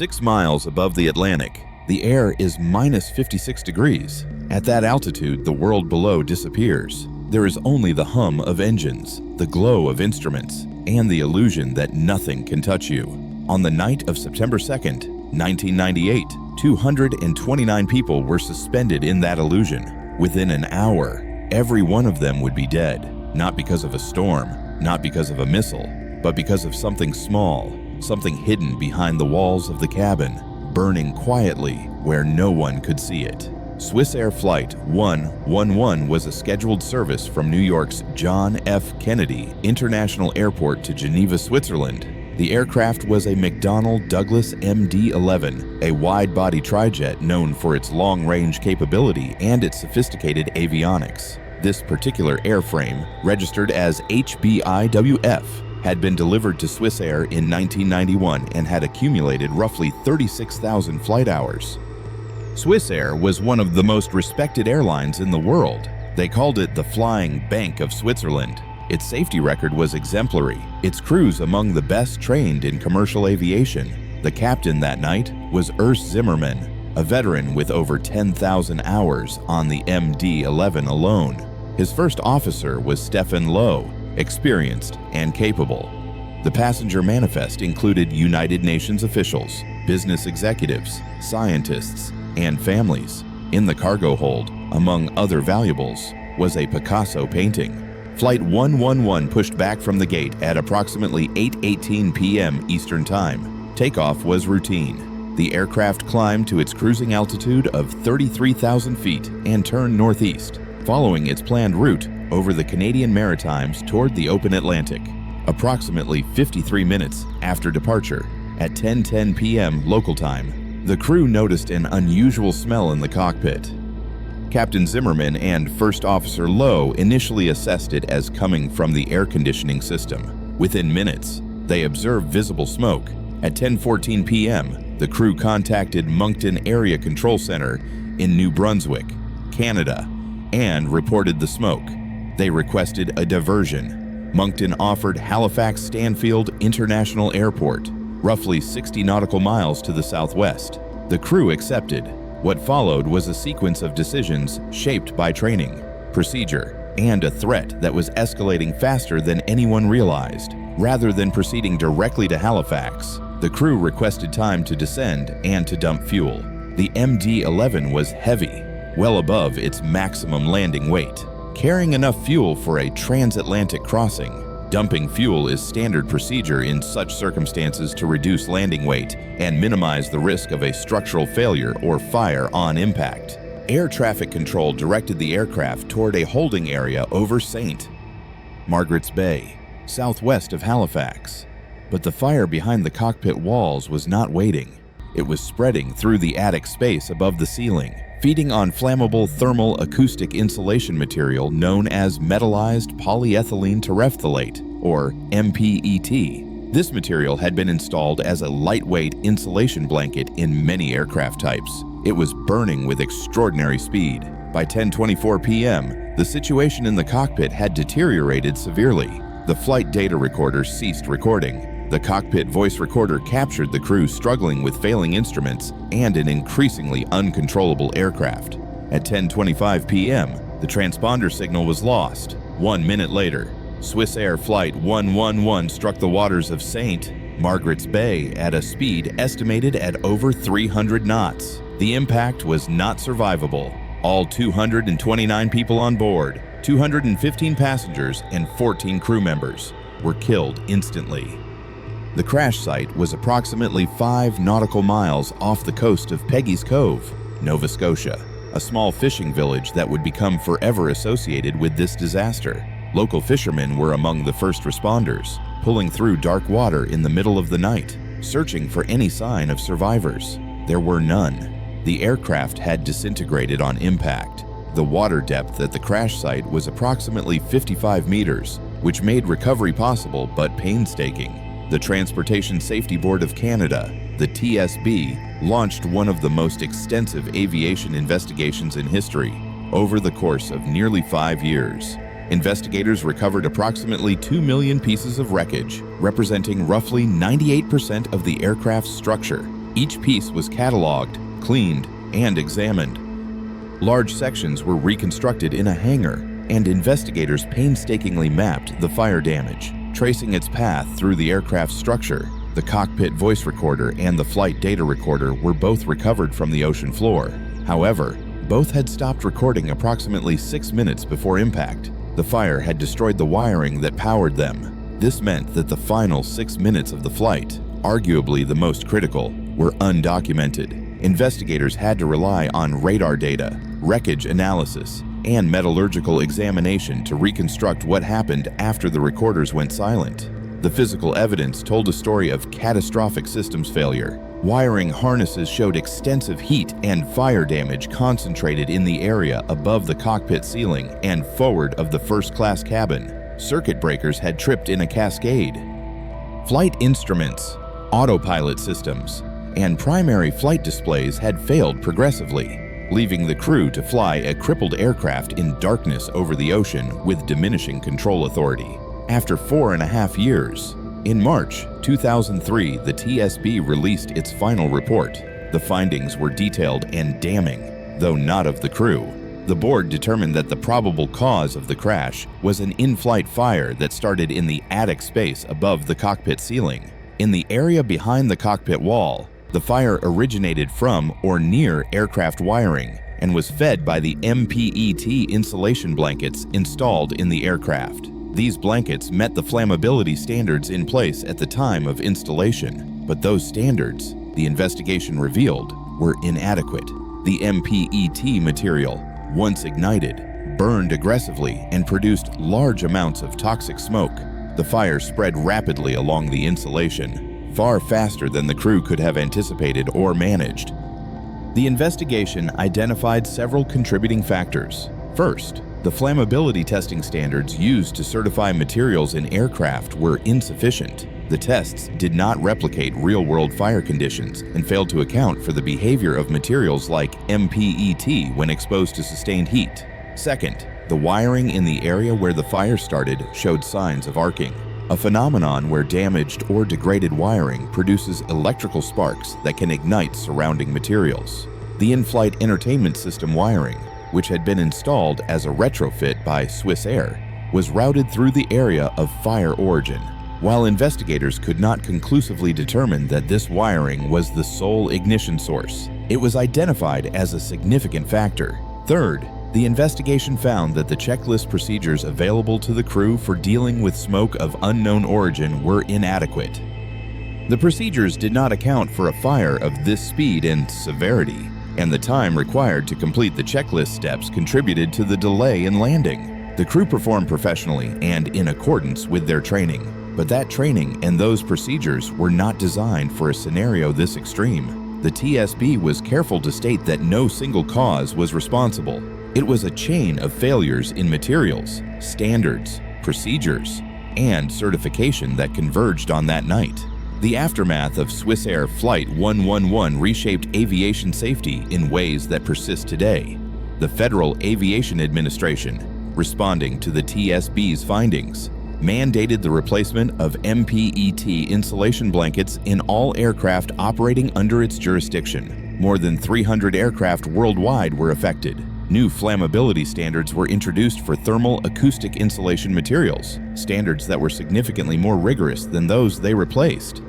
6 miles above the Atlantic, the air is minus 56 degrees. At that altitude, the world below disappears. There is only the hum of engines, the glow of instruments, and the illusion that nothing can touch you. On the night of September 2nd, 1998, 229 people were suspended in that illusion. Within an hour, every one of them would be dead, not because of a storm, not because of a missile, but because of something small, something hidden behind the walls of the cabin, burning quietly where no one could see it. Swissair Flight 111 was a scheduled service from New York's John F. Kennedy International Airport to Geneva, Switzerland. The aircraft was a McDonnell Douglas MD-11, a wide-body trijet known for its long-range capability and its sophisticated avionics. This particular airframe, registered as HBIWF, had been delivered to Swissair in 1991 and had accumulated roughly 36,000 flight hours. Swissair was one of the most respected airlines in the world. They called it the Flying Bank of Switzerland. Its safety record was exemplary, its crews among the best trained in commercial aviation. The captain that night was Urs Zimmermann, a veteran with over 10,000 hours on the MD-11 alone. His first officer was Stefan Lowe, experienced and capable. The passenger manifest included United Nations officials, business executives, scientists, and families. In the cargo hold, among other valuables, was a Picasso painting. Flight 111 pushed back from the gate at approximately 8:18 p.m. Eastern Time. Takeoff was routine. The aircraft climbed to its cruising altitude of 33,000 feet and turned northeast, following its planned route over the Canadian Maritimes toward the open Atlantic. Approximately 53 minutes after departure, at 10:10 p.m. local time, the crew noticed an unusual smell in the cockpit. Captain Zimmermann and First Officer Lowe initially assessed it as coming from the air conditioning system. Within minutes, they observed visible smoke. At 10:14 p.m., the crew contacted Moncton Area Control Center in New Brunswick, Canada, and reported the smoke. They requested a diversion. Moncton offered Halifax Stanfield International Airport, roughly 60 nautical miles to the southwest. The crew accepted. What followed was a sequence of decisions shaped by training, procedure, and a threat that was escalating faster than anyone realized. Rather than proceeding directly to Halifax, the crew requested time to descend and to dump fuel. The MD-11 was heavy, well above its maximum landing weight, carrying enough fuel for a transatlantic crossing. Dumping fuel is standard procedure in such circumstances to reduce landing weight and minimize the risk of a structural failure or fire on impact. Air traffic control directed the aircraft toward a holding area over St. Margarets Bay, southwest of Halifax. But the fire behind the cockpit walls was not waiting. It was spreading through the attic space above the ceiling, feeding on flammable thermal acoustic insulation material known as metallized polyethylene terephthalate, or MPET. This material had been installed as a lightweight insulation blanket in many aircraft types. It was burning with extraordinary speed. By 10:24 p.m., the situation in the cockpit had deteriorated severely. The flight data recorder ceased recording. The cockpit voice recorder captured the crew struggling with failing instruments and an increasingly uncontrollable aircraft. At 10:25 p.m., the transponder signal was lost. 1 minute later, Swissair Flight 111 struck the waters of St. Margarets Bay at a speed estimated at over 300 knots. The impact was not survivable. All 229 people on board, 215 passengers, and 14 crew members were killed instantly. The crash site was approximately 5 nautical miles off the coast of Peggy's Cove, Nova Scotia, a small fishing village that would become forever associated with this disaster. Local fishermen were among the first responders, pulling through dark water in the middle of the night, searching for any sign of survivors. There were none. The aircraft had disintegrated on impact. The water depth at the crash site was approximately 55 meters, which made recovery possible but painstaking. The Transportation Safety Board of Canada, the TSB, launched one of the most extensive aviation investigations in history over the course of nearly 5 years. Investigators recovered approximately 2 million pieces of wreckage, representing roughly 98% of the aircraft's structure. Each piece was cataloged, cleaned, and examined. Large sections were reconstructed in a hangar, and investigators painstakingly mapped the fire damage, tracing its path through the aircraft's structure. The cockpit voice recorder and the flight data recorder were both recovered from the ocean floor. However, both had stopped recording approximately 6 minutes before impact. The fire had destroyed the wiring that powered them. This meant that the final 6 minutes of the flight, arguably the most critical, were undocumented. Investigators had to rely on radar data, wreckage analysis, and metallurgical examination to reconstruct what happened after the recorders went silent. The physical evidence told a story of catastrophic systems failure. Wiring harnesses showed extensive heat and fire damage concentrated in the area above the cockpit ceiling and forward of the first-class cabin. Circuit breakers had tripped in a cascade. Flight instruments, autopilot systems, and primary flight displays had failed progressively, leaving the crew to fly a crippled aircraft in darkness over the ocean with diminishing control authority. After 4.5 years, in March 2003, the TSB released its final report. The findings were detailed and damning, though not of the crew. The board determined that the probable cause of the crash was an in-flight fire that started in the attic space above the cockpit ceiling. In the area behind the cockpit wall, the fire originated from or near aircraft wiring and was fed by the MPET insulation blankets installed in the aircraft. These blankets met the flammability standards in place at the time of installation, but those standards, the investigation revealed, were inadequate. The MPET material, once ignited, burned aggressively and produced large amounts of toxic smoke. The fire spread rapidly along the insulation, far faster than the crew could have anticipated or managed. The investigation identified several contributing factors. First, the flammability testing standards used to certify materials in aircraft were insufficient. The tests did not replicate real-world fire conditions and failed to account for the behavior of materials like MPET when exposed to sustained heat. Second, the wiring in the area where the fire started showed signs of arcing, a phenomenon where damaged or degraded wiring produces electrical sparks that can ignite surrounding materials. The in-flight entertainment system wiring, which had been installed as a retrofit by Swissair, was routed through the area of fire origin. While investigators could not conclusively determine that this wiring was the sole ignition source, it was identified as a significant factor. Third, the investigation found that the checklist procedures available to the crew for dealing with smoke of unknown origin were inadequate. The procedures did not account for a fire of this speed and severity, and the time required to complete the checklist steps contributed to the delay in landing. The crew performed professionally and in accordance with their training, but that training and those procedures were not designed for a scenario this extreme. The TSB was careful to state that no single cause was responsible. It was a chain of failures in materials, standards, procedures, and certification that converged on that night. The aftermath of Swissair Flight 111 reshaped aviation safety in ways that persist today. The Federal Aviation Administration, responding to the TSB's findings, mandated the replacement of MPET insulation blankets in all aircraft operating under its jurisdiction. More than 300 aircraft worldwide were affected. New flammability standards were introduced for thermal acoustic insulation materials, standards that were significantly more rigorous than those they replaced.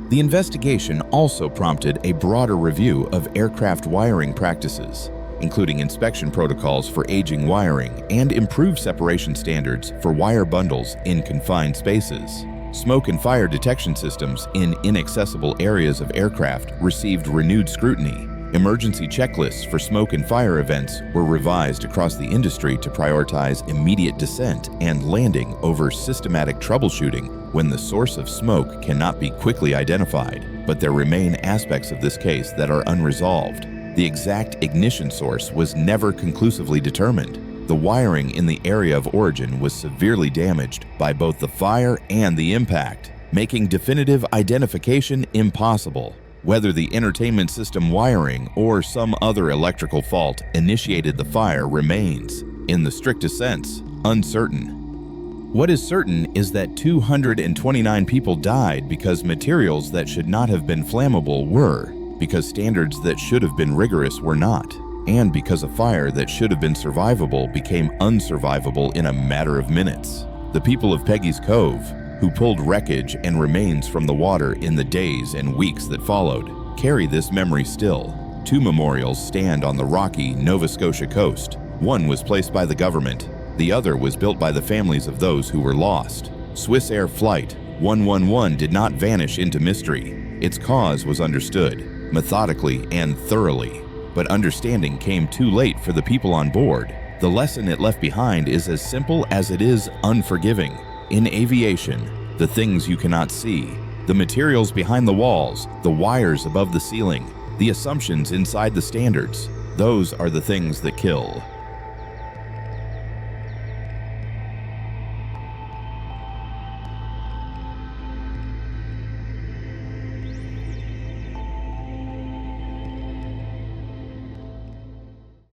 The investigation also prompted a broader review of aircraft wiring practices, including inspection protocols for aging wiring and improved separation standards for wire bundles in confined spaces. Smoke and fire detection systems in inaccessible areas of aircraft received renewed scrutiny. Emergency checklists for smoke and fire events were revised across the industry to prioritize immediate descent and landing over systematic troubleshooting when the source of smoke cannot be quickly identified, but there remain aspects of this case that are unresolved. The exact ignition source was never conclusively determined. The wiring in the area of origin was severely damaged by both the fire and the impact, making definitive identification impossible. Whether the entertainment system wiring or some other electrical fault initiated the fire remains, in the strictest sense, uncertain. What is certain is that 229 people died because materials that should not have been flammable were. because standards that should have been rigorous were not, and because a fire that should have been survivable became unsurvivable in a matter of minutes. The people of Peggy's Cove, who pulled wreckage and remains from the water in the days and weeks that followed, carry this memory still. 2 memorials stand on the rocky Nova Scotia coast. One was placed by the government. The other was built by the families of those who were lost. Swissair Flight 111 did not vanish into mystery. Its cause was understood, methodically and thoroughly. But understanding came too late for the people on board. The lesson it left behind is as simple as it is unforgiving. In aviation, the things you cannot see, the materials behind the walls, the wires above the ceiling, the assumptions inside the standards, those are the things that kill.